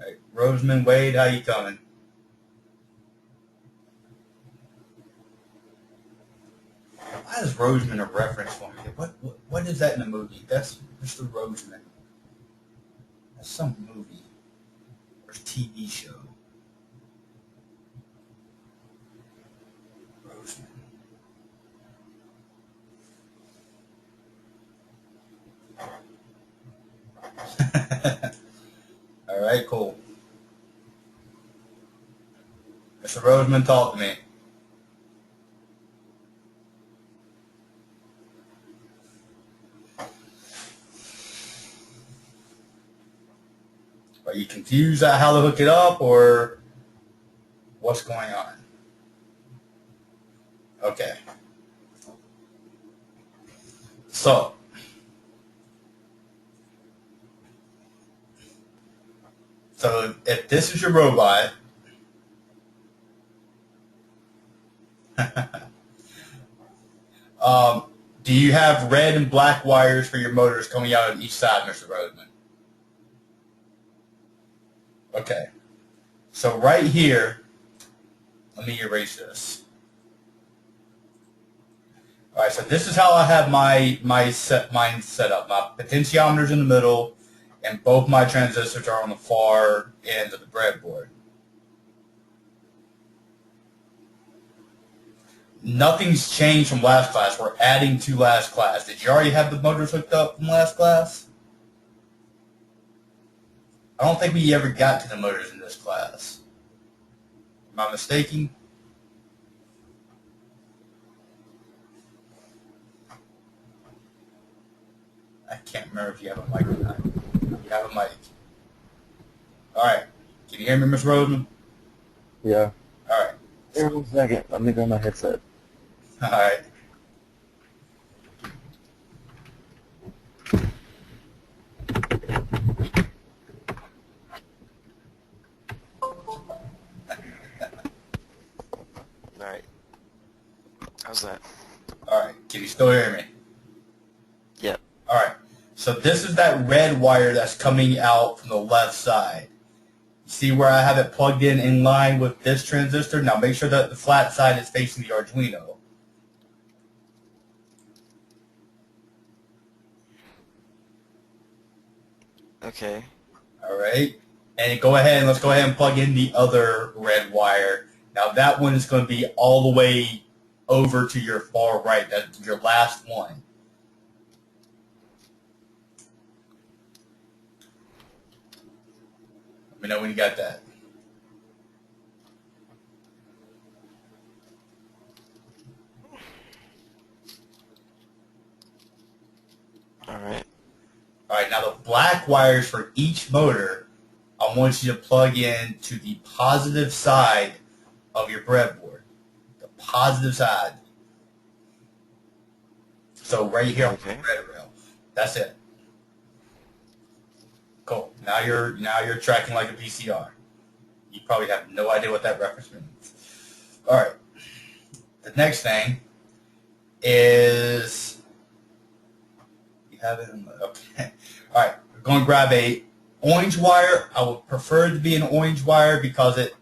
Right. Roseman Wade, how you coming? Why is Roseman a reference for me? What is that in the movie? That's Mr. Roseman. That's some movie or TV show. Roseman. All right, cool. Mr. Roseman, talk to me. Are you confused at how to hook it up, or what's going on? Okay. So, if this is your robot, do you have red and black wires for your motors coming out on each side, Mr. Roseman? Okay. So right here, let me erase this. All right, so this is how I have mine set up. My potentiometer's in the middle, and both my transistors are on the far end of the breadboard. Nothing's changed from last class. We're adding to last class. Did you already have the motors hooked up from last class? I don't think we ever got to the motors in this class. Am I mistaken? I can't remember if you have a mic or not. You have a mic. All right. Can you hear me, Ms. Roseman? Yeah. All right. Here, 1 second. Let me grab my headset. All right. Alright. How's that? All right. Can you still hear me? Yep. All right. So this is that red wire that's coming out from the left side. You see where I have it plugged in line with this transistor? Now make sure that the flat side is facing the Arduino. Okay. All right. And go ahead and let's go ahead and plug in the other red wire. Now that one is going to be all the way over to your far right. That's your last one. Let me know when you got that. Alright. All right, now the black wires for each motor, I want you to plug in to the positive side of your breadboard. The positive side. So right here on the red rail. That's it. Cool. Now you're tracking like a VCR. You probably have no idea what that reference means. All right. The next thing is you have it. Okay. All right. We're going to grab a orange wire. I would prefer it to be an orange wire because it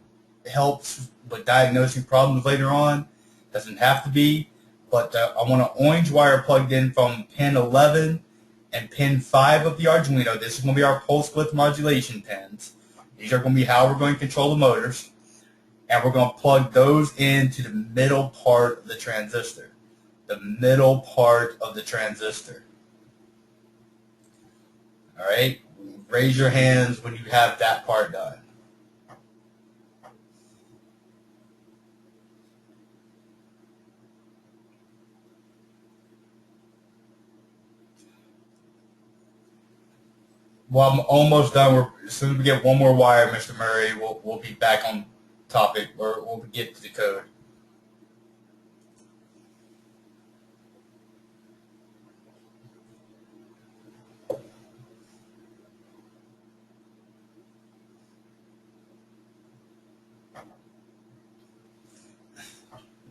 helps with diagnosing problems later on. Doesn't have to be, but I want an orange wire plugged in from pin 11 and pin 5 of the Arduino. This is going to be our pulse width modulation pins. These are going to be how we're going to control the motors. And we're going to plug those into the middle part of the transistor. The middle part of the transistor. All right? Raise your hands when you have that part done. Well, I'm almost done. As soon as we get one more wire, Mr. Murray, we'll be back on topic, or we'll get to the code.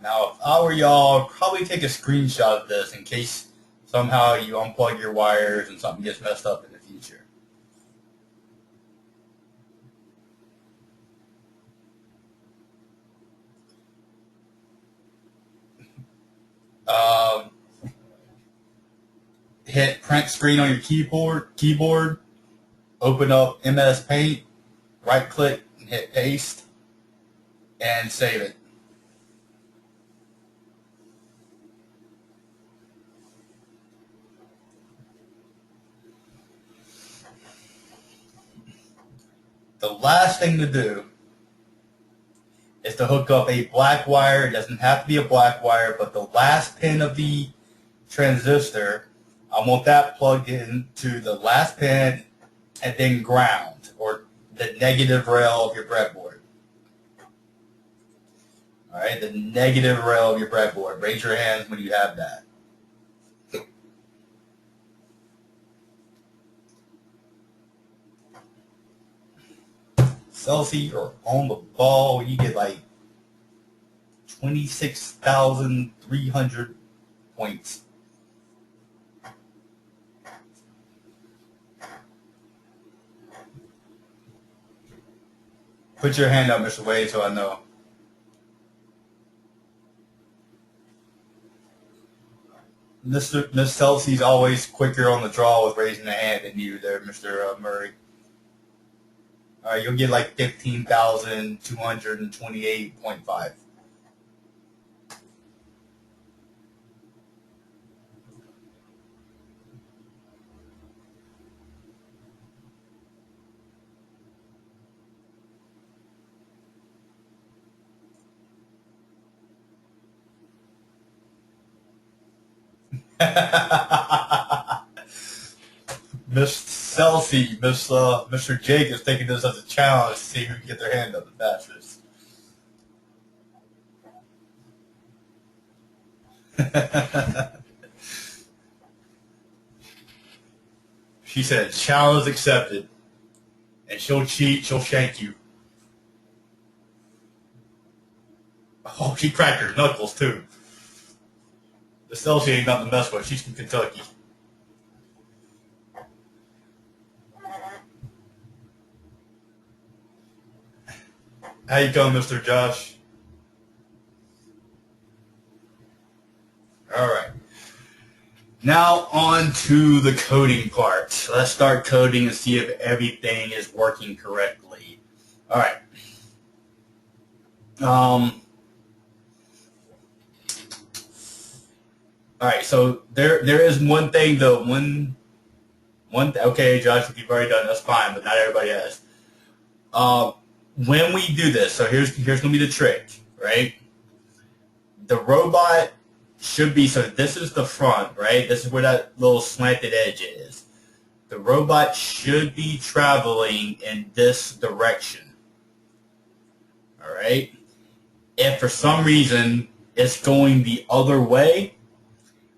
Now, if I were y'all, I'd probably take a screenshot of this in case somehow you unplug your wires and something gets messed up in the future. hit print screen on your keyboard, open up MS Paint, right click and hit paste, and save it. The last thing to do is to hook up a black wire. It doesn't have to be a black wire, but the last pin of the transistor, I want that plugged into the last pin and then ground, or the negative rail of your breadboard. All right, the negative rail of your breadboard. Raise your hands when you have that. Celsius, you're on the ball. You get like 26,300 points. Put your hand up, Mr. Wade, so I know. Miss Celsius always quicker on the draw with raising the hand than you there, Mr. Murray. All right, you'll get like 15,228.5. Miss Celsius, Mr. Jake is taking this as a challenge to see who can get their hand up the fastest. She said, challenge accepted. And she'll cheat, she'll shank you. Oh, she cracked her knuckles too. The Celsius ain't nothing to mess with. She's from Kentucky. How you going, Mr. Josh? All right. Now on to the coding part. Let's start coding and see if everything is working correctly. All right. All right. So there is one thing though. Okay, Josh, if you've already done it, that's fine, but not everybody has. When we do this, so here's gonna be the trick, right? The robot should be, so this is the front, right? This is where that little slanted edge is. The robot should be traveling in this direction. All right? If for some reason it's going the other way,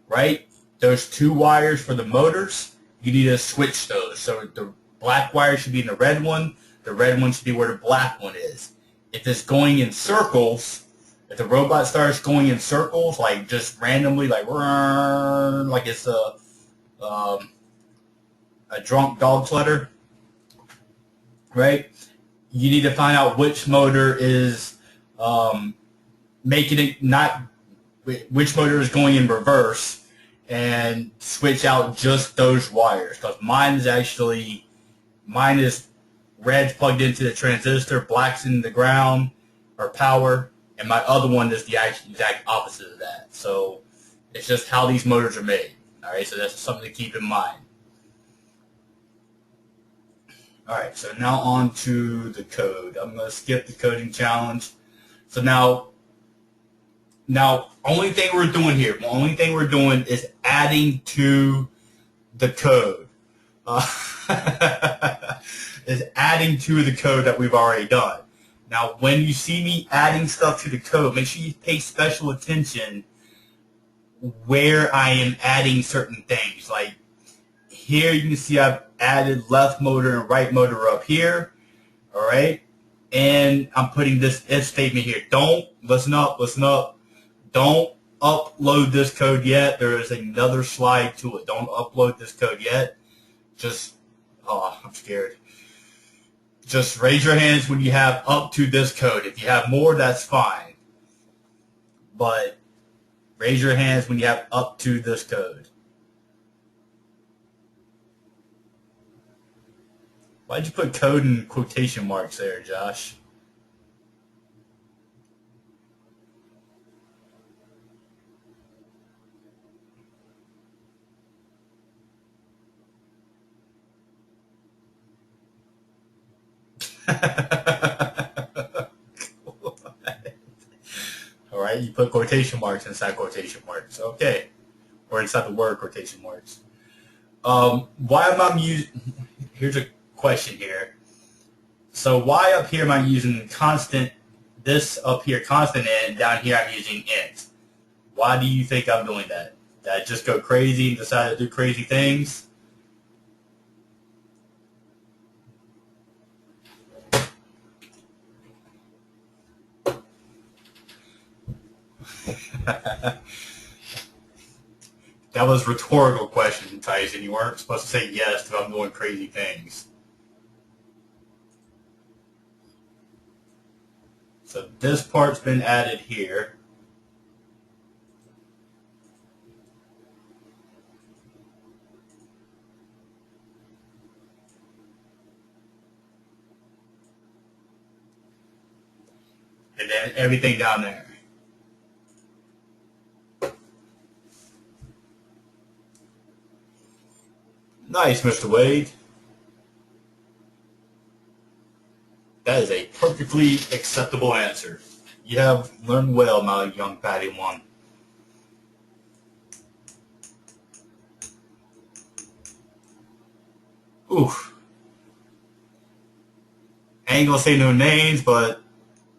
right? Those two wires for the motors, you need to switch those. So the black wire should be in the red one. The red one should be where the black one is. If it's going in circles, if the robot starts going in circles, like just randomly, like it's a drunk dog sleder, right? You need to find out which motor is making it not, which motor is going in reverse, and switch out just those wires. Because mine is red's plugged into the transistor, black's in the ground or power, and my other one is the exact opposite of that. So it's just how these motors are made. All right, so that's something to keep in mind. All right, so now on to the code. I'm going to skip the coding challenge. So now only thing we're doing is adding to the code. Is adding to the code that we've already done. Now, when you see me adding stuff to the code, make sure you pay special attention where I am adding certain things. Like here, you can see I've added left motor and right motor up here. All right, and I'm putting this if statement here. Don't listen up. Don't upload this code yet. There is another slide to it. Don't upload this code yet. I'm scared. Just raise your hands when you have up to this code. If you have more, that's fine. But raise your hands when you have up to this code. Why'd you put code in quotation marks there, Josh? All right, you put quotation marks inside quotation marks. Okay, or inside the word quotation marks. Why am I using? Here's a question here. So why up here am I using constant? This up here constant and down here I'm using int. Why do you think I'm doing that? Did I just go crazy and decide to do crazy things? That was a rhetorical question, Tyson. You weren't supposed to say yes if I'm doing crazy things. So this part's been added here. And then everything down there. Nice, Mr. Wade. That is a perfectly acceptable answer. You have learned well, my young Padawan. Oof. I ain't gonna say no names, but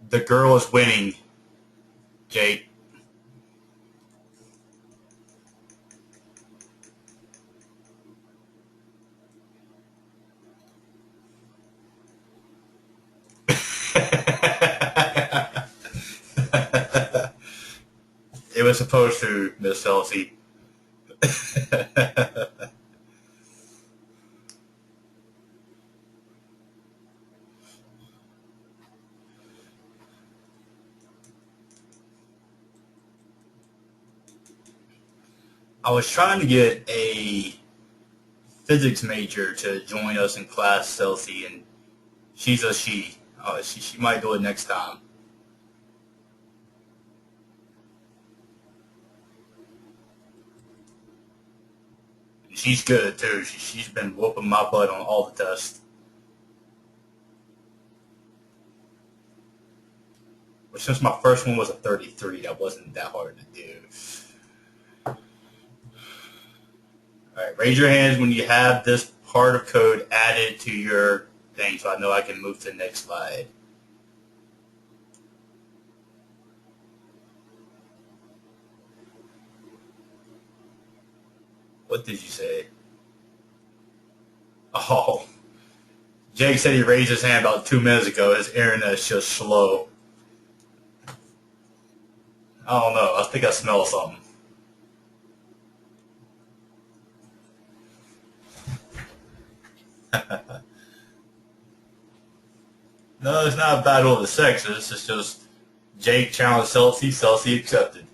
the girl is winning, Jake. It was supposed to, Miss Chelsea. I was trying to get a physics major to join us in class, Chelsea, and she's a she. She might do it next time. She's good too. She's been whooping my butt on all the tests. But since my first one was a 33, that wasn't that hard to do. Alright, raise your hands when you have this part of code added to your thing so I know I can move to the next slide. What did you say? Oh, Jake said he raised his hand about 2 minutes ago. His internet's just slow. I don't know. I think I smell something. No, it's not a battle of the sexes. It's just Jake challenged Celsi. Celsi accepted.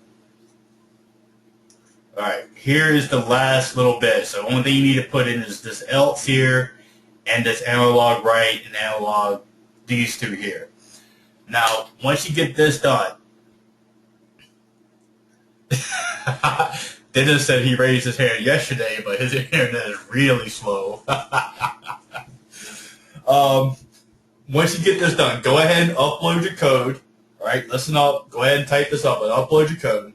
Alright, here is the last little bit. So the only thing you need to put in is this else here and this analog right and analog these two here. Now, once you get this done, Dennis said he raised his hand yesterday, but his internet is really slow. Once you get this done, go ahead and upload your code. All right, listen up. Go ahead and type this up and upload your code.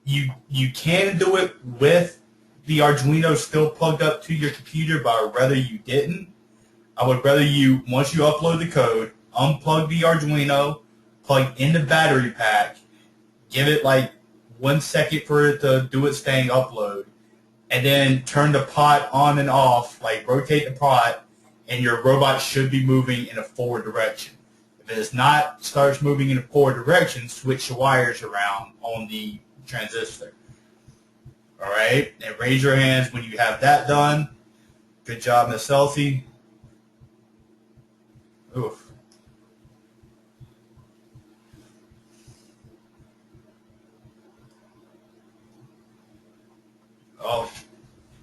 You can do it with the Arduino still plugged up to your computer, but I would rather you didn't. I would rather you, once you upload the code, unplug the Arduino, plug in the battery pack, give it like 1 second for it to do its thing, upload, and then turn the pot on and off, like rotate the pot, and your robot should be moving in a forward direction. If it is not, starts moving in a forward direction, switch the wires around on the transistor. All right, and raise your hands when you have that done. Good job, Miss Celsi. Oof. Oh,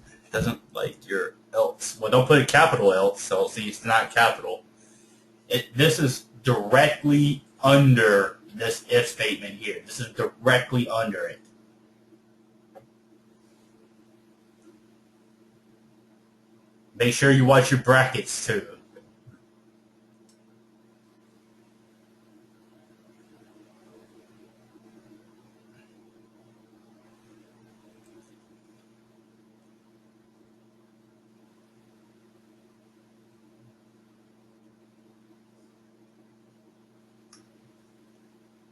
it doesn't like your else. Well, don't put a capital L, Celsius. It's not capital. This is directly under this if statement here. This is directly under it. Make sure you watch your brackets too.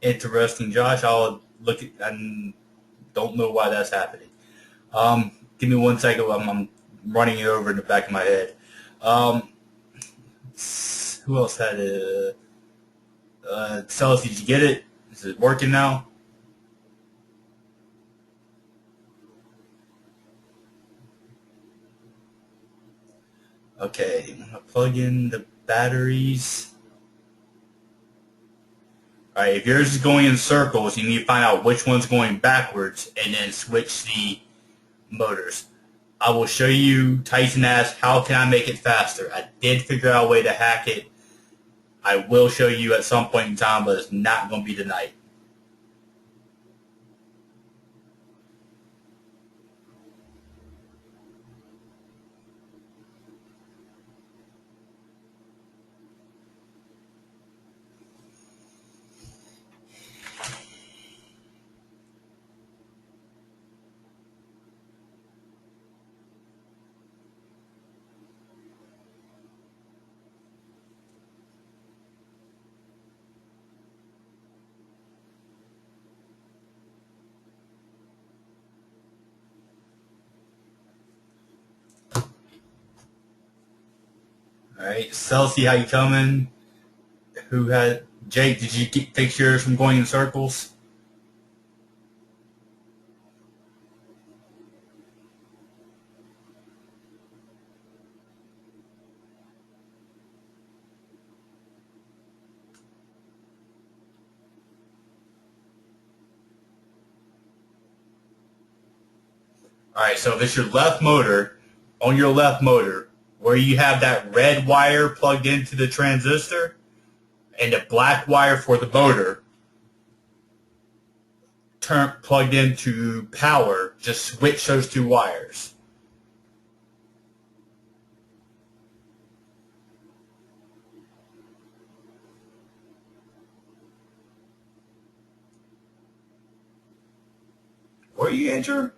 Interesting, Josh. I'll look at and don't know why that's happening. Give me 1 second. I'm running it over in the back of my head. Who else had it? Celsius, did you get it? Is it working now? Okay, I'm gonna plug in the batteries. Alright, if yours is going in circles, you need to find out which one's going backwards and then switch the motors. I will show you. Tyson asked, how can I make it faster? I did figure out a way to hack it. I will show you at some point in time, but it's not going to be tonight. All right, Celsius, how you coming? Who had Jake? Did you fix yours from going in circles? All right, so if it's your left motor, on your left motor, where you have that red wire plugged into the transistor and the black wire for the motor plugged into power, just switch those two wires. Where are you, Andrew?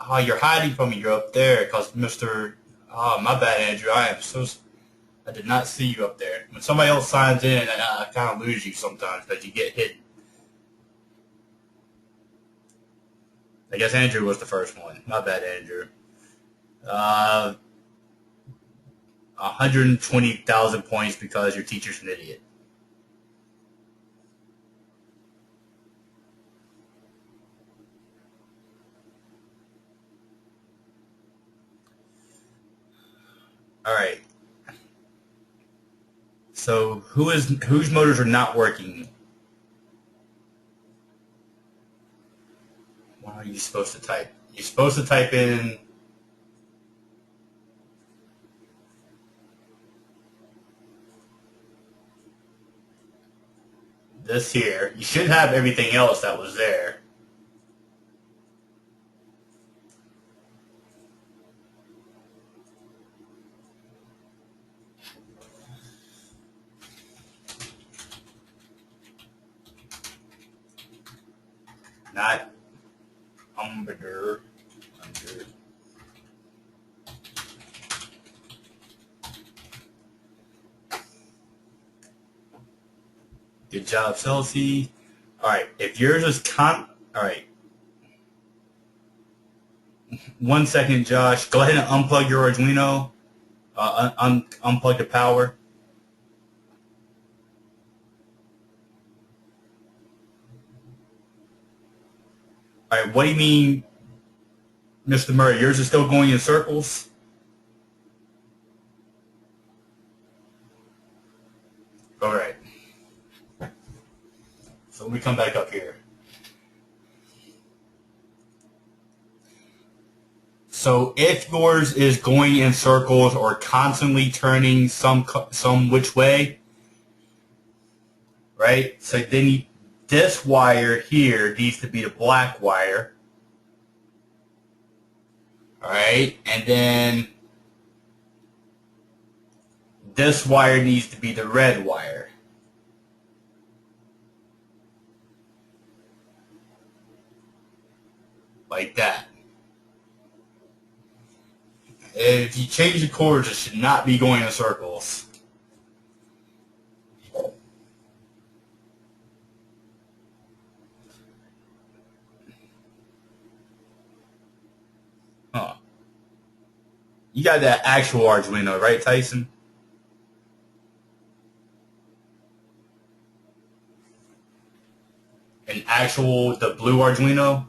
Oh, you're hiding from me. You're up there because Mr. Oh, my bad, Andrew. I did not see you up there. When somebody else signs in, I kind of lose you sometimes because you get hidden. I guess Andrew was the first one. My bad, Andrew. 120,000 points because your teacher's an idiot. All right. So whose motors are not working? What are you supposed to type? You're supposed to type in this here. You should have everything else that was there. Not under. Good job, Celsius. All right, if yours is all right. 1 second, Josh. Go ahead and unplug your Arduino. Unplug the power. All right, what do you mean, Mr. Murray? Yours is still going in circles? All right. So let me come back up here. So if yours is going in circles or constantly turning some which way, right? So then this wire here needs to be the black wire, all right? And then this wire needs to be the red wire. Like that. If you change the cords, it should not be going in circles. Huh. You got that actual Arduino, right, Tyson? The blue Arduino?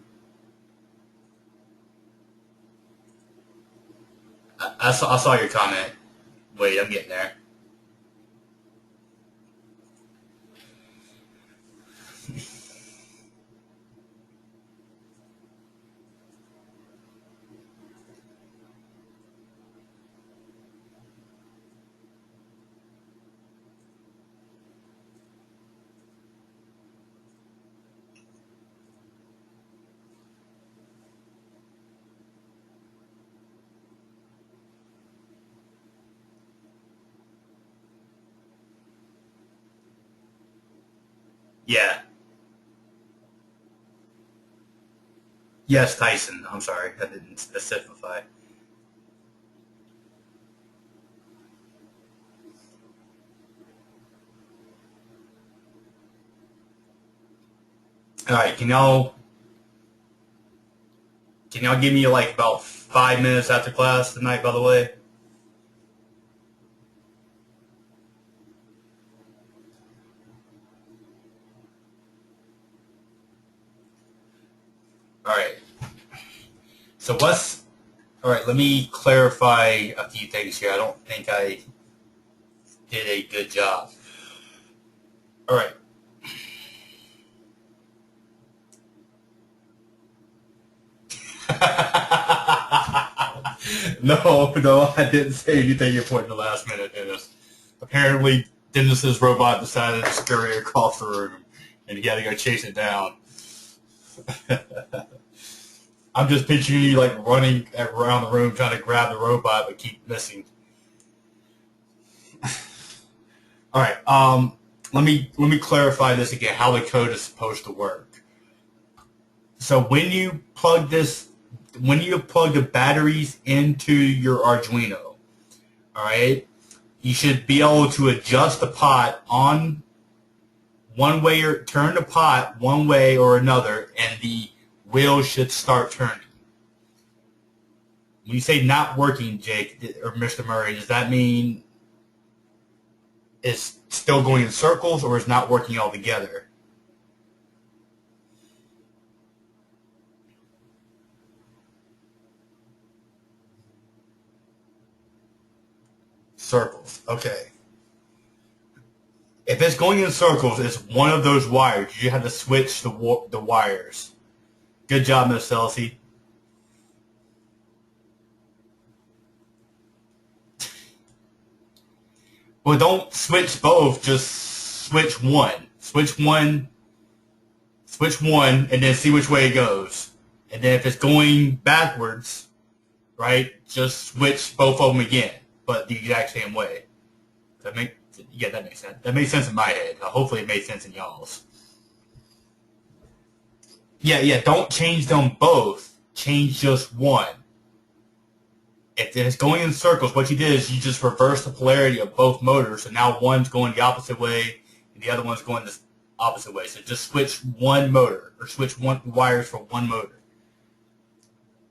I saw your comment. Wait, I'm getting there. Yeah. Yes, Tyson. I'm sorry. I didn't specify. All right. Can y'all give me like about 5 minutes after class tonight, by the way? All right. So all right, let me clarify a few things here. I don't think I did a good job. All right. No, I didn't say anything important the last minute, Dennis. Apparently, Dennis's robot decided to scurry across the room, and he had to go chase it down. I'm just picturing you like running around the room trying to grab the robot, but keep missing. All right. Let me clarify this again. How the code is supposed to work. So when you plug the batteries into your Arduino, all right, you should be able to adjust the pot on one way or turn the pot one way or another, and the wheels should start turning. When you say not working, Jake or Mr. Murray, does that mean it's still going in circles or is not working altogether? Circles. Okay. If it's going in circles, it's one of those wires. You have to switch the wires. Good job, Miss Elsie. Well, don't switch both. Just switch one. Switch one, and then see which way it goes. And then if it's going backwards, right, just switch both of them again, but the exact same way. That makes sense. That makes sense in my head. Hopefully it made sense in y'all's. Yeah, don't change them both. Change just one. If it's going in circles, what you did is you just reversed the polarity of both motors, so now one's going the opposite way and the other one's going the opposite way. So just switch one motor, or switch one wires for one motor.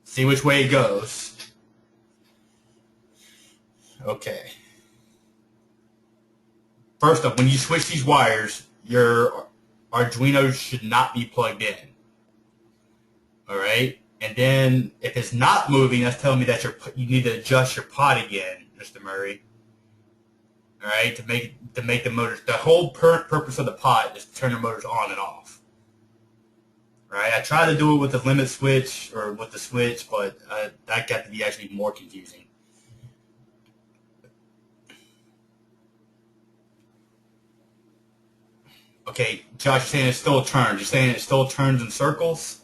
See which way it goes. Okay. First up, when you switch these wires, your Arduino should not be plugged in. All right? And then if it's not moving, that's telling me that you need to adjust your pot again, Mr. Murray. All right, to make the motors. The whole purpose of the pot is to turn the motors on and off. right? I try to do it with the limit switch or with the switch, but that got to be actually more confusing. Okay, Josh, you're saying it still turns. You're saying it still turns in circles?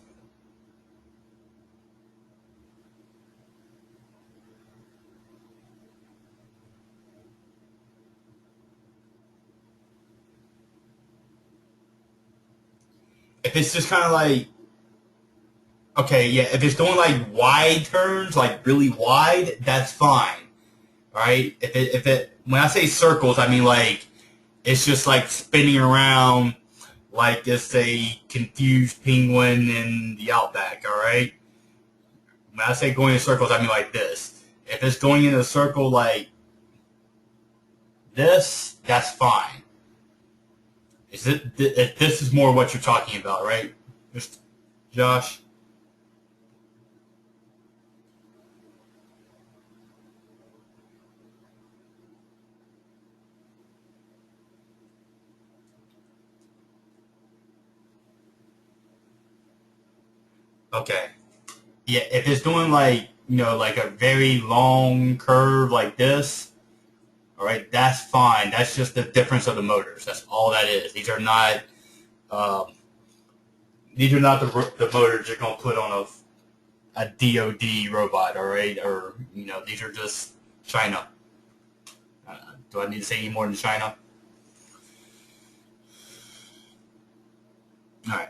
If it's just kind of like, okay, yeah, if it's doing like wide turns, like really wide, that's fine, right? When I say circles, I mean like, it's just like spinning around like it's a confused penguin in the outback, all right? When I say going in circles, I mean like this. If it's going in a circle like this, that's fine. If this is more what you're talking about, right, Mr. Josh? Okay. Yeah, if it's doing like, like a very long curve like this, all right, that's fine. That's just the difference of the motors. That's all that is. Um, these are not the motors you're going to put on a DoD robot, all right? Or, these are just China. Do I need to say any more than China? All right.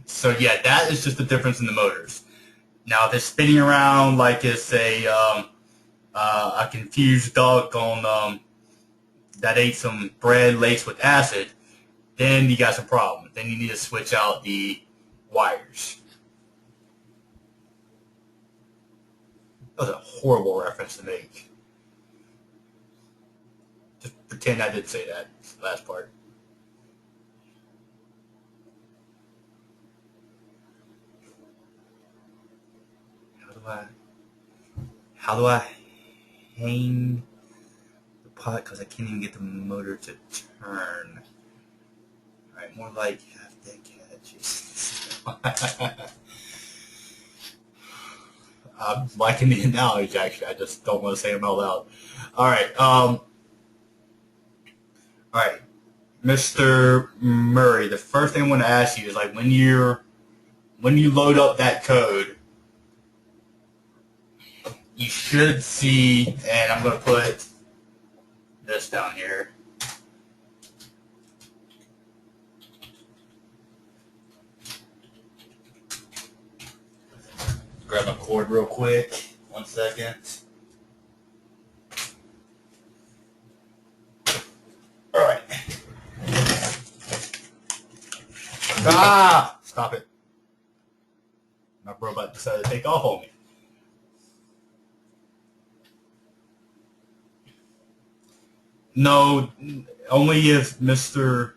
So yeah, that is just the difference in the motors. Now, if it's spinning around like it's a confused dog on that ate some bread laced with acid, then you got some problems. Then you need to switch out the wires. That was a horrible reference to make. Just pretend I didn't say that last part. How do I hang the pot? Because I can't even get the motor to turn. All right, more like half dead cat. Jesus. I'm liking the analogy, actually. I just don't want to say them out loud. All right. All right. Mr. Murray, the first thing I want to ask you is like when you load up that code, you should see, and I'm going to put this down here. Grab my cord real quick. 1 second. All right. Ah! Stop it. My robot decided to take off on me. No, only if Mr.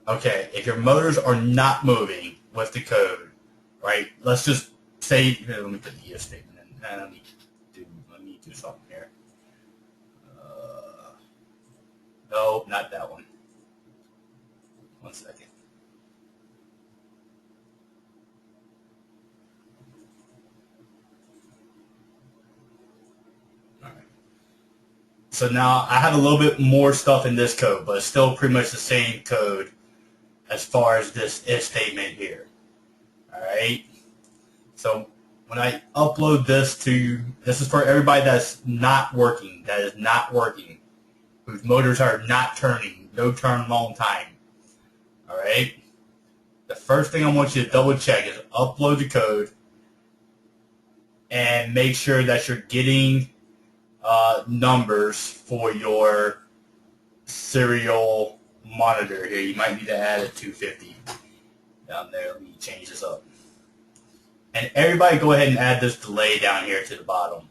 Okay, if your motors are not moving with the code, right? Let's just say, here, let me put the if statement in. Let me do something here. No, not that one. 1 second. All right. So now I have a little bit more stuff in this code, but it's still pretty much the same code as far as this if statement here. All right. So when I upload this is for everybody that's not working, whose motors are not turning, no turn long time. All right. The first thing I want you to double check is upload the code and make sure that you're getting numbers for your serial monitor here. You might need to add a 250 down there. Let me change this up. And everybody go ahead and add this delay down here to the bottom.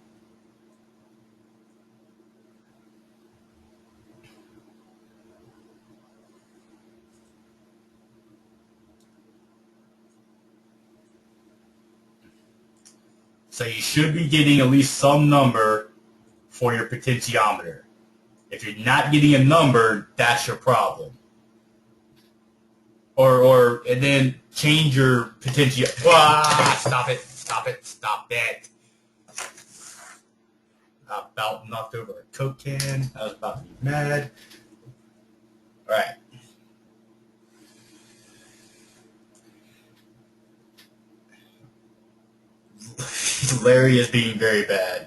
So you should be getting at least some number for your potentiometer. If you're not getting a number, that's your problem. Or and then change your potential. Stop it! Stop it! Stop that! I about knocked over a Coke can. I was about to be mad. All right. Larry is being very bad.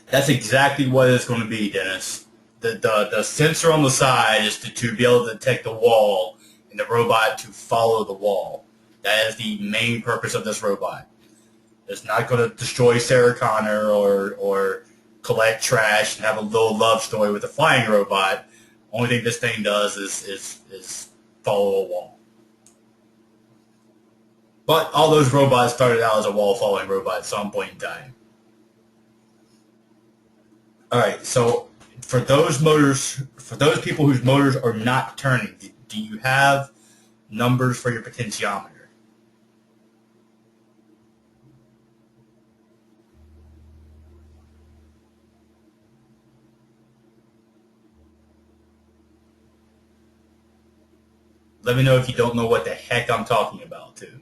That's exactly what it's going to be, Dennis. The sensor on the side is to be able to detect the wall and the robot to follow the wall. That is the main purpose of this robot. It's not going to destroy Sarah Connor or collect trash and have a little love story with a flying robot. Only thing this thing does is follow a wall. But all those robots started out as a wall following robot at some point in time. All right, so for those people whose motors are not turning, do you have numbers for your potentiometer? Let me know if you don't know what the heck I'm talking about, too.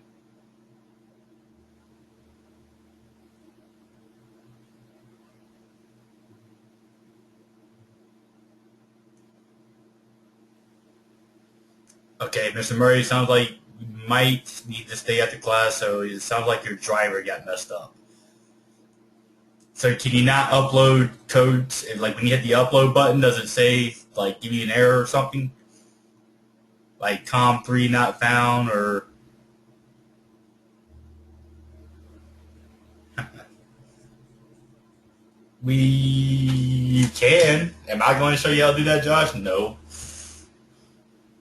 Okay, Mr. Murray, sounds like you might need to stay after class, so it sounds like your driver got messed up. So can you not upload codes? Like when you hit the upload button, does it say, like, give you an error or something? Like COM3 not found or... We can. Am I going to show you how to do that, Josh? No.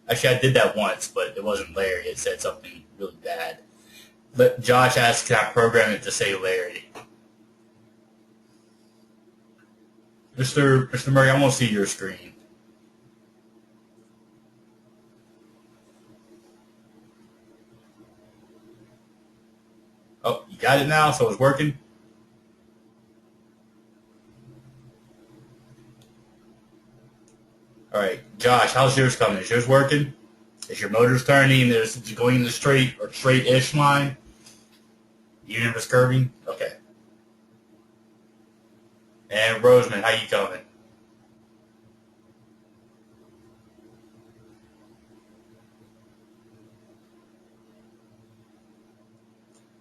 Actually, I did that once, but it wasn't Larry. It said something really bad. But Josh asked, can I program it to say Larry? Mr. Murray, I want to see your screen. Oh, you got it now, so it's working? All right, Josh, how's yours coming? Is yours working? Is your motors turning? Is it going in the straight or straight-ish line? Even if it's curving? Okay. And Roseman, how you coming?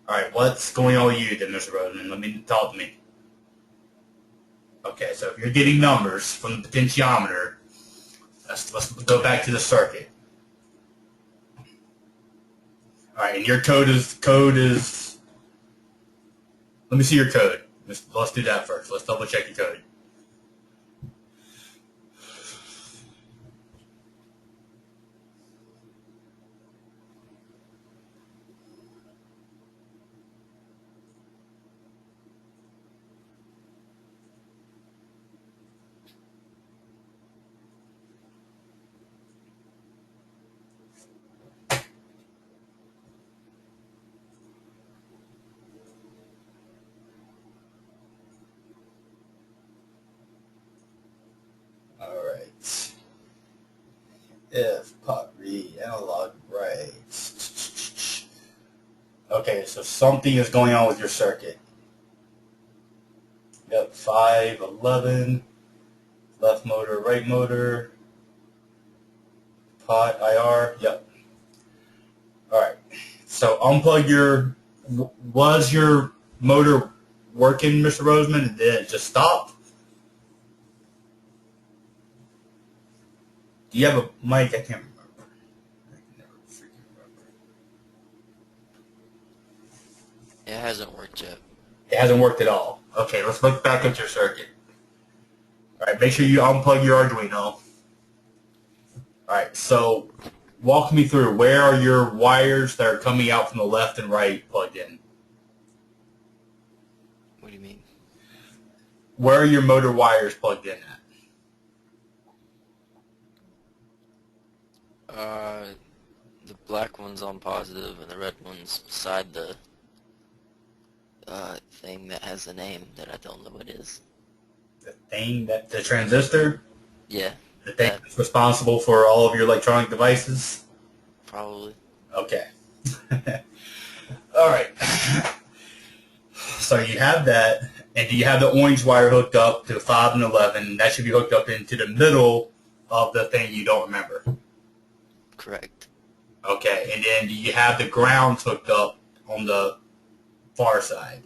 All right, what's going on with you then, Mr. Roseman? Talk to me. Okay, so if you're getting numbers from the potentiometer, let's go back to the circuit. All right, and your code is. Let me see your code. Let's do that first. Let's double check your code. All right. If pot read analog right. Okay, so something is going on with your circuit. Yep, 511, left motor, right motor, pot, IR, yep. All right, so unplug was your motor working, Mr. Roseman, and then it just stopped? Do you have a mic? I can't remember. I can never freaking remember. It hasn't worked yet. It hasn't worked at all. Okay, let's look back at your circuit. All right, make sure you unplug your Arduino. All right, so walk me through. Where are your wires that are coming out from the left and right plugged in? What do you mean? Where are your motor wires plugged in at? The black one's on positive and the red one's beside the thing that has a name that I don't know what it is. The thing that the transistor, Yeah, the thing that that's responsible for all of your electronic devices. probably. Okay. All right. So you have that, and you have the orange wire hooked up to 5 and 11. That should be hooked up into the middle of the thing you don't remember. Correct. Okay, and then you have the grounds hooked up on the far side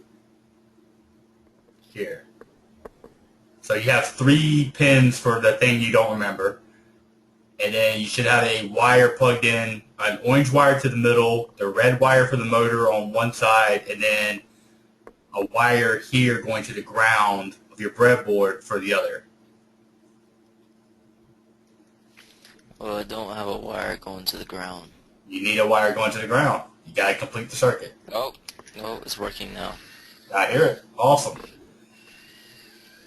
here. So you have 3 pins for the thing you don't remember. And then you should have a wire plugged in, an orange wire to the middle, the red wire for the motor on one side, and then a wire here going to the ground of your breadboard for the other. Well, I don't have a wire going to the ground. You need a wire going to the ground. You got to complete the circuit. Oh, it's working now. I hear it. Awesome.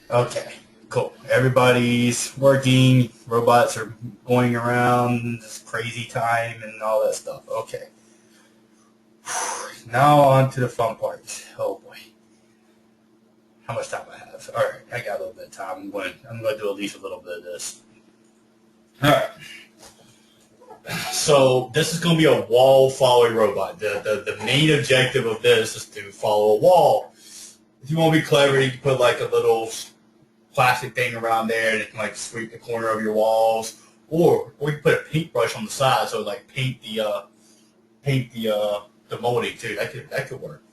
Okay, cool. Everybody's working. Robots are going around. This crazy time and all that stuff. Okay. Now on to the fun part. Oh boy. How much time I have? All right, I got a little bit of time. I'm going to do at least a little bit of this. All right. So this is going to be a wall following robot. The main objective of this is to follow a wall. If you want to be clever, you can put like a little plastic thing around there and it can like sweep the corner of your walls, or you can put a paintbrush on the side so like paint the molding too. That could work.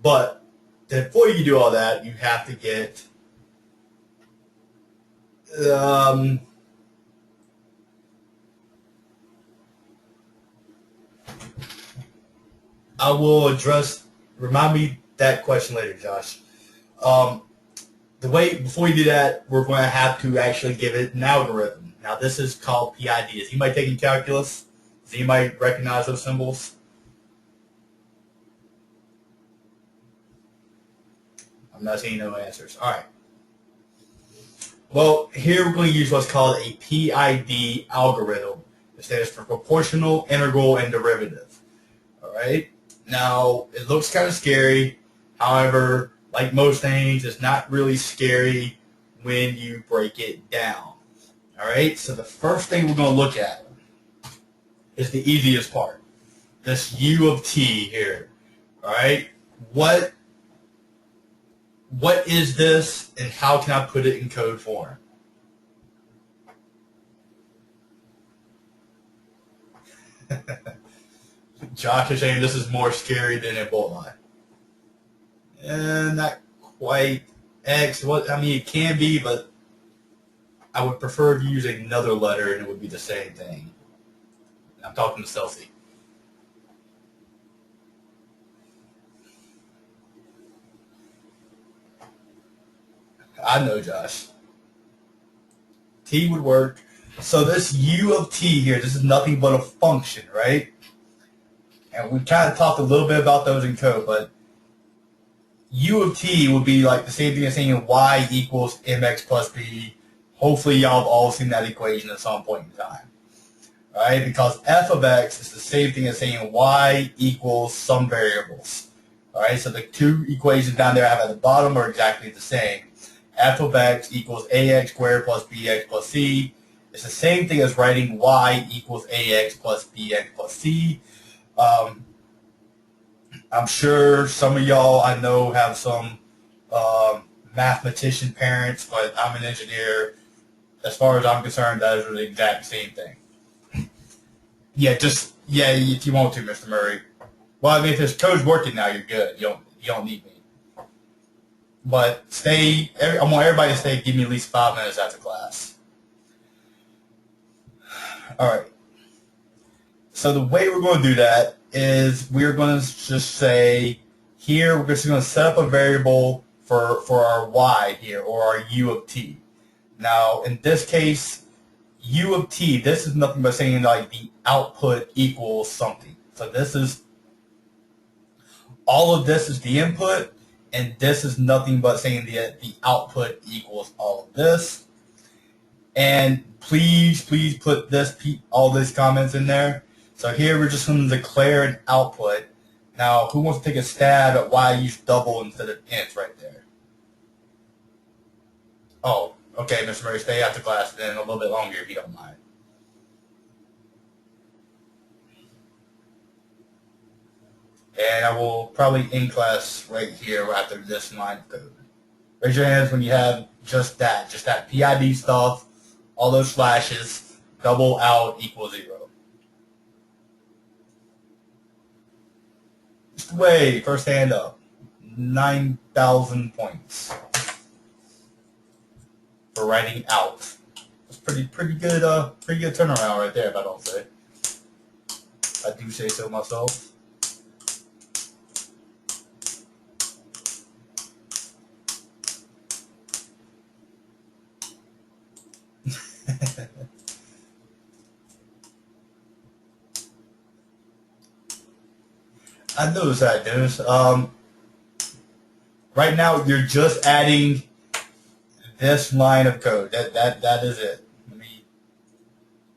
But before you do all that, you have to get I will remind me that question later, Josh. Before you do that, we're going to have to actually give it an algorithm. Now, this is called PID. Is anybody taking calculus? Does anybody recognize those symbols? I'm not seeing no answers. All right. Well, here we're going to use what's called a PID algorithm. It stands for proportional, integral, and derivative. All right. Now, it looks kind of scary. However, like most things, it's not really scary when you break it down. All right. So the first thing we're going to look at is the easiest part. This U of T here. All right. What is this, and how can I put it in code form? Josh is saying this is more scary than Ebola. Not quite X. It can be, but I would prefer to use another letter and it would be the same thing. I'm talking to Celsi. I know, Josh. T would work. So this U of T here, this is nothing but a function, right? And we kind of talked a little bit about those in code, but U of T would be like the same thing as saying Y equals MX plus B. Hopefully y'all have all seen that equation at some point in time. All right? Because F of X is the same thing as saying Y equals some variables. All right? So the two equations down there I have at the bottom are exactly the same. F of X equals AX squared plus BX plus C. It's the same thing as writing Y equals AX plus BX plus C. I'm sure some of y'all I know have some mathematician parents, but I'm an engineer. As far as I'm concerned, that is the exact same thing. Yeah, if you want to, Mr. Murray. Well, I mean, if this code's working now, you're good. You don't need me. But I want everybody to give me at least 5 minutes after class. All right. So the way we're going to do that is we're going to just say here we're just going to set up a variable for our Y here, or our U of T. Now, in this case, U of T, this is nothing but saying like the output equals something. So all of this is the input, and this is nothing but saying the output equals all of this. And please put all these comments in there. So here we're just going to declare an output. Now, who wants to take a stab at why I use double instead of ints right there? Oh, okay, Mr. Murray, stay after class then a little bit longer if you don't mind. And I will probably end class right here after this line of code. Raise your hands when you have just that PID stuff, all those flashes, double out equals 0. Mr. Wade, first hand up. 9,000 points for writing out. That's pretty good turnaround right there, if I don't say. I do say so myself. I noticed that, Dennis. Right now, you're just adding this line of code. That is it.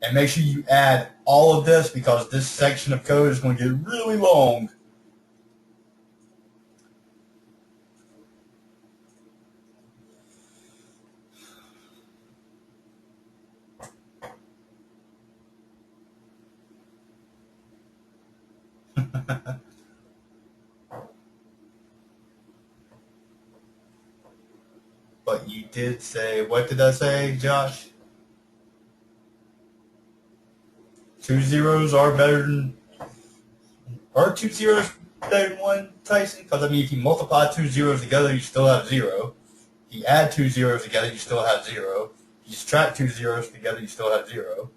And make sure you add all of this because this section of code is going to get really long. But you did say, what did I say, Josh? 2 zeros are better than, are 2 zeros better than 1, Tyson? Because, I mean, if you multiply 2 zeros together, you still have 0. If you add 2 zeros together, you still have 0. If you subtract 2 zeros together, you still have 0.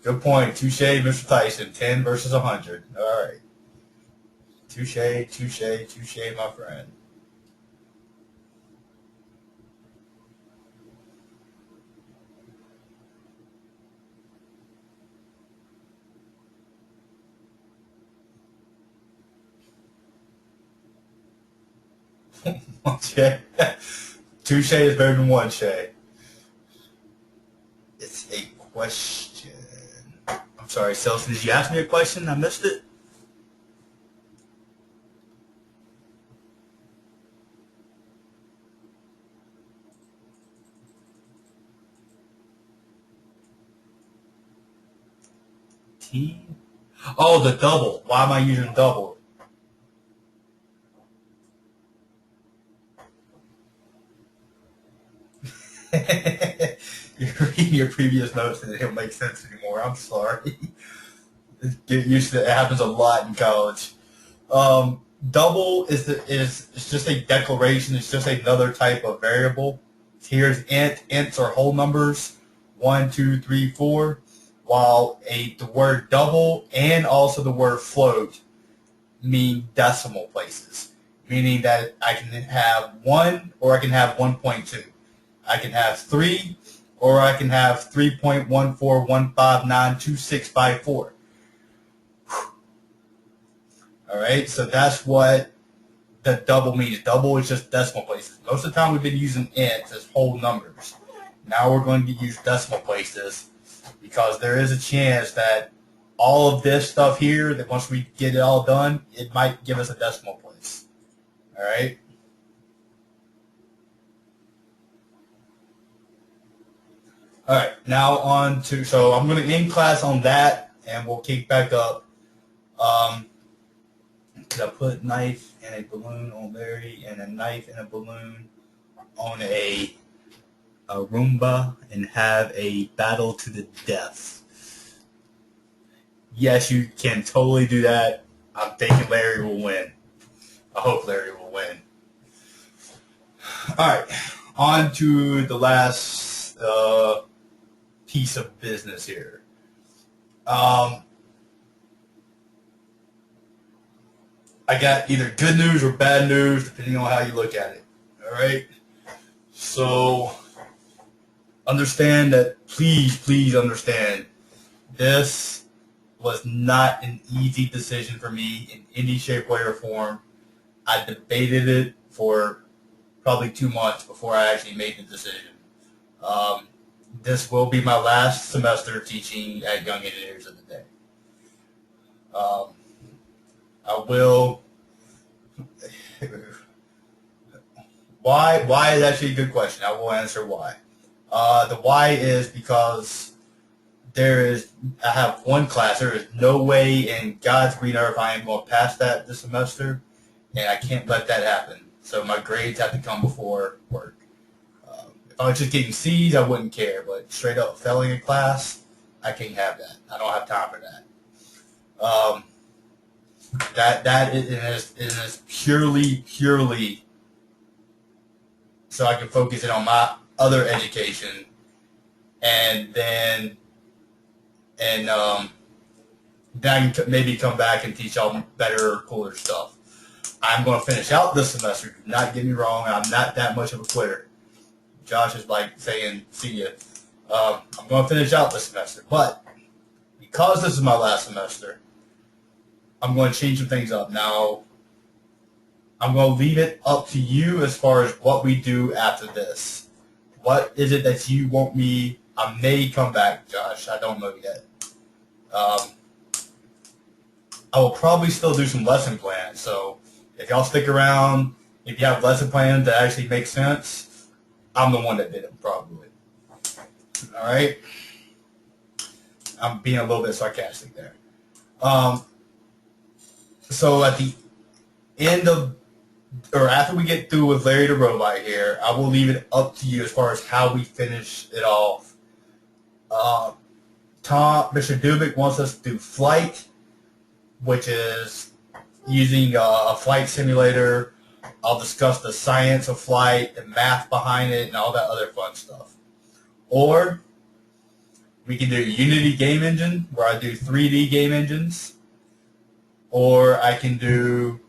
Good point. Touche, Mr. Tyson. 10 versus 100. All right. Touche, my friend. One shay. 2 shay is better than 1 shay. It's a question. I'm sorry, Selson, did you ask me a question? I missed it. T? Oh, the double. Why am I using double? You're reading your previous notes and it don't make sense anymore. I'm sorry. Get used to it. It happens a lot in college. Double is just a declaration. It's just another type of variable. Here's int. Ints are whole numbers, 1, 2, 3, 4. While the word double and also the word float mean decimal places, meaning that I can have 1 or I can have 1.2. I can have 3 or I can have 3.141592654. All right, so that's what the double means. Double is just decimal places. Most of the time we've been using ints as whole numbers. Now we're going to use decimal places because there is a chance that all of this stuff here, that once we get it all done, it might give us a decimal place. All right? All right, now on to, so I'm going to end class on that, and we'll kick back up. I put knife and a balloon on Larry and a knife and a balloon on a Roomba and have a battle to the death. Yes, you can totally do that. I'm thinking Larry will win. I hope Larry will win. All right, on to the last piece of business here. I got either good news or bad news, depending on how you look at it. All right? So understand that, please understand, this was not an easy decision for me in any shape, way, or form. I debated it for probably 2 months before I actually made the decision. This will be my last semester teaching at Young Engineers of the Day. I will. Why is actually a good question. I will answer why. The why is because I have one class. There is no way in God's green earth I am going to pass that this semester, and I can't let that happen. So my grades have to come before work. If I was just getting C's, I wouldn't care, but straight up failing a class, I can't have that. I don't have time for that. That is purely so I can focus it on my other education, and then I can maybe come back and teach y'all better, cooler stuff. I'm going to finish out this semester. Do not get me wrong. I'm not that much of a quitter. Josh is like saying, see ya. I'm going to finish out this semester. But because this is my last semester, I'm going to change some things up. Now, I'm going to leave it up to you as far as what we do after this. What is it that you want me? I may come back, Josh. I don't know yet. I will probably still do some lesson plans. So if y'all stick around, if you have lesson plans that actually make sense, I'm the one that did them, probably. All right? I'm being a little bit sarcastic there. So at the end of, or after we get through with Larry the Robot here, I will leave it up to you as far as how we finish it off. Mr. Dubik wants us to do flight, which is using a flight simulator. I'll discuss the science of flight, the math behind it, and all that other fun stuff. Or we can do Unity game engine, where I do 3D game engines. Or I can do,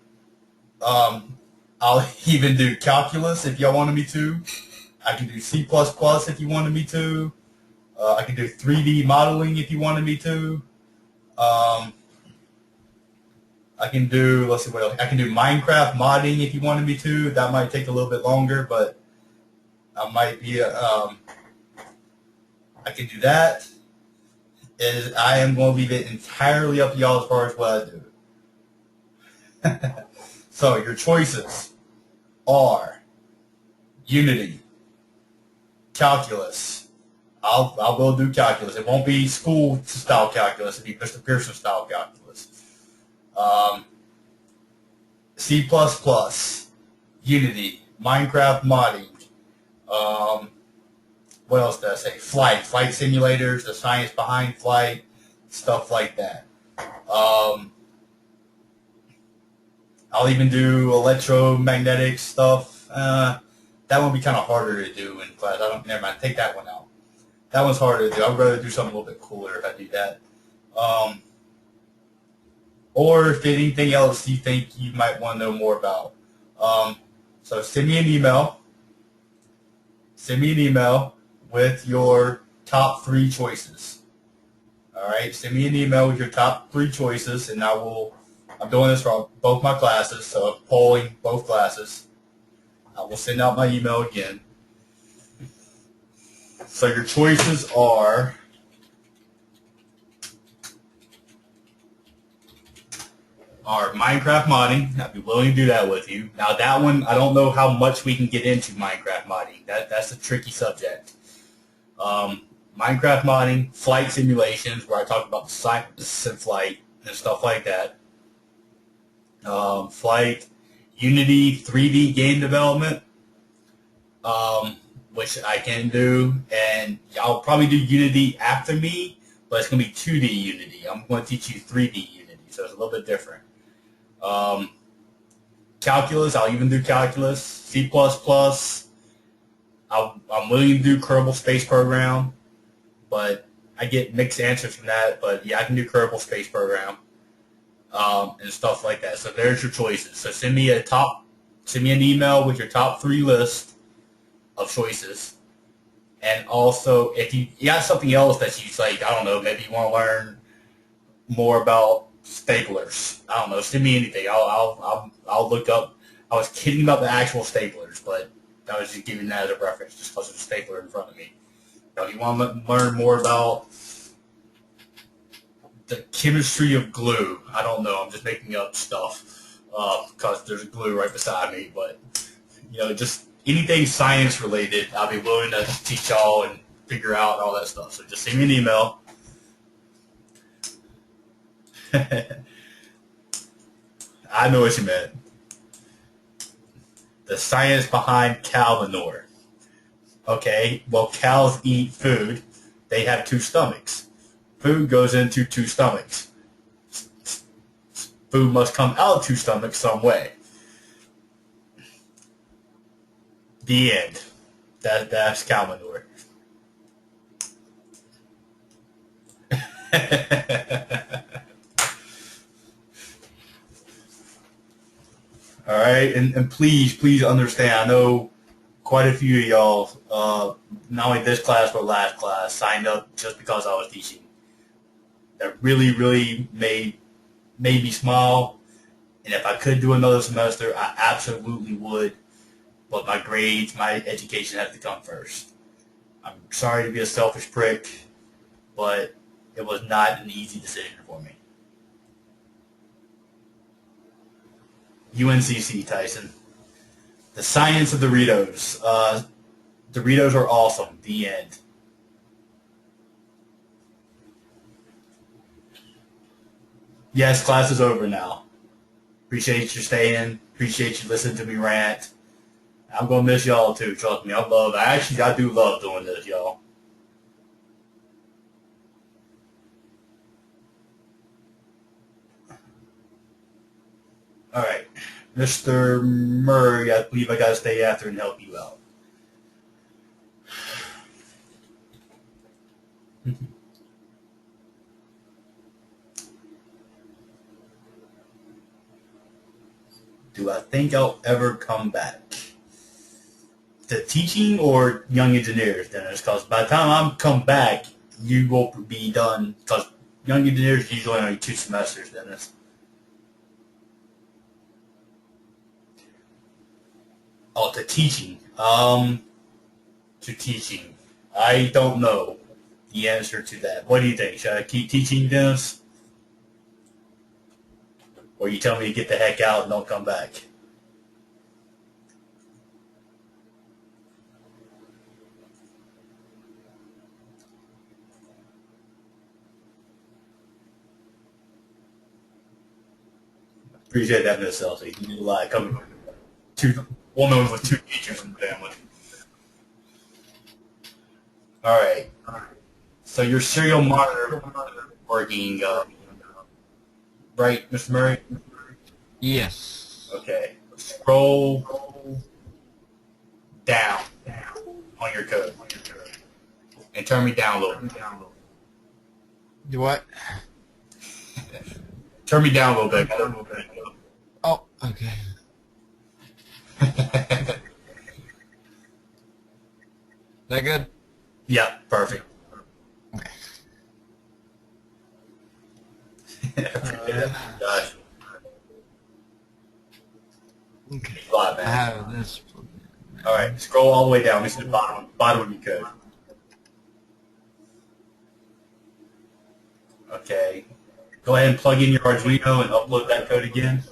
I'll even do calculus if y'all wanted me to. I can do C++ if you wanted me to. I can do 3D modeling if you wanted me to. I can do, let's see what else. I can do Minecraft modding if you wanted me to. That might take a little bit longer, but I might be, I can do that. I am going to leave it entirely up to y'all as far as what I do. So your choices are Unity, calculus. I'll go do calculus. It won't be school style calculus. It'll be Mr. Pearson style calculus. C++, Unity, Minecraft modding. What else did I say? Flight simulators, the science behind flight, stuff like that. I'll even do electromagnetic stuff. That one would be kind of harder to do in class. Never mind, take that one out. That one's harder to do. I'd rather do something a little bit cooler if I do that. Or if anything else you think you might want to know more about. So send me an email. Send me an email with your top 3 choices. All right, send me an email with your top 3 choices, and I'm doing this for both my classes, so I'm polling both classes. I will send out my email again. So your choices are Minecraft modding. I'd be willing to do that with you. Now that one, I don't know how much we can get into Minecraft modding. That's a tricky subject. Minecraft modding, flight simulations, where I talk about the science and flight and stuff like that. Flight, Unity, 3D game development, which I can do, and I'll probably do Unity after me, but it's going to be 2D Unity. I'm going to teach you 3D Unity, so it's a little bit different. Calculus, I'll even do calculus. C++, I'm willing to do Kerbal Space Program, but I get mixed answers from that. But yeah, I can do Kerbal Space Program and stuff like that. So there's your choices. So send me an email with your top 3 list of choices. And also, if you got something else that you like, I don't know, maybe you want to learn more about staplers. I don't know. Send me anything. I'll look up. I was kidding about the actual staplers, but I was just giving that as a reference just because there's a stapler in front of me. So if you want to learn more about the chemistry of glue. I don't know. I'm just making up stuff because there's glue right beside me. But just anything science related, I'll be willing to teach y'all and figure out all that stuff. So just send me an email. I know what you meant. The science behind cow manure. Okay, well, cows eat food. They have two stomachs. Food goes into two stomachs. Food must come out of two stomachs some way. The end. That's cow manure. All right, and please understand. I know quite a few of y'all, not only this class but last class, signed up just because I was teaching. That really made me smile. And if I could do another semester, I absolutely would. But my grades, my education has to come first. I'm sorry to be a selfish prick, but it was not an easy decision for me. UNCC, Tyson. The science of Doritos. Doritos are awesome. The end. Yes, class is over now. Appreciate you staying. Appreciate you listening to me rant. I'm going to miss y'all too. Trust me. I do love doing this, y'all. All right. Mr. Murray, I believe I got to stay after and help you out. Do I think I'll ever come back to teaching or young engineers, Dennis? Because by the time I'm come back, you will be done. Because young engineers usually only 2 semesters, Dennis. Oh, to teaching. To teaching. I don't know the answer to that. What do you think? Should I keep teaching, Dennis? Or you tell me to get the heck out and don't come back? Appreciate that, Miss Elsie. You need a lot coming from two woman with 2 teachers in the family. All right. So your serial monitor working, right, Mr. Murray? Yes. Okay. Scroll down on your code and turn me down a little bit. Do what? Turn me down a little bit. Oh, okay. That good? Yeah, perfect. Okay. Gosh. Okay. A lot, I man. have this. All right, scroll all the way down. This is the bottom of your code. Okay. Go ahead and plug in your Arduino and upload that code again.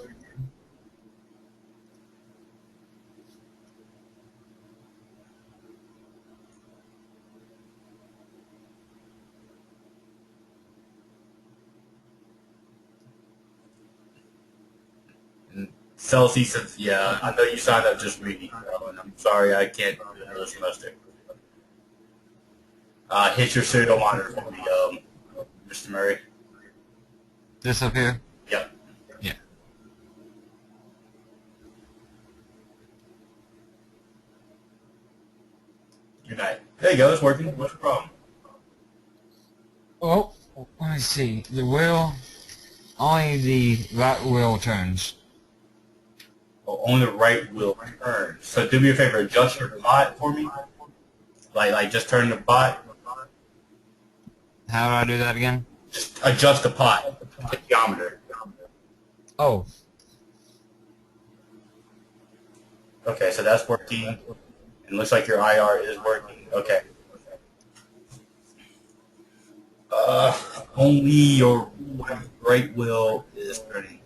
Celsi says, yeah, I know you signed up just reading, and I'm sorry I can't do another semester. Hit your serial monitor for me, Mr. Murray. This up here? Yep. Yeah. Good night. There you go, it's working. What's the problem? Oh, let me see. The wheel, only the right wheel turns. Oh, only the right wheel turns. So do me a favor, adjust your bot for me. Like just turn the bot. How do I do that again? Just adjust the pot, the geometer. Oh, Okay, so that's working. It looks like your IR is working. Okay. Only your right wheel is turning.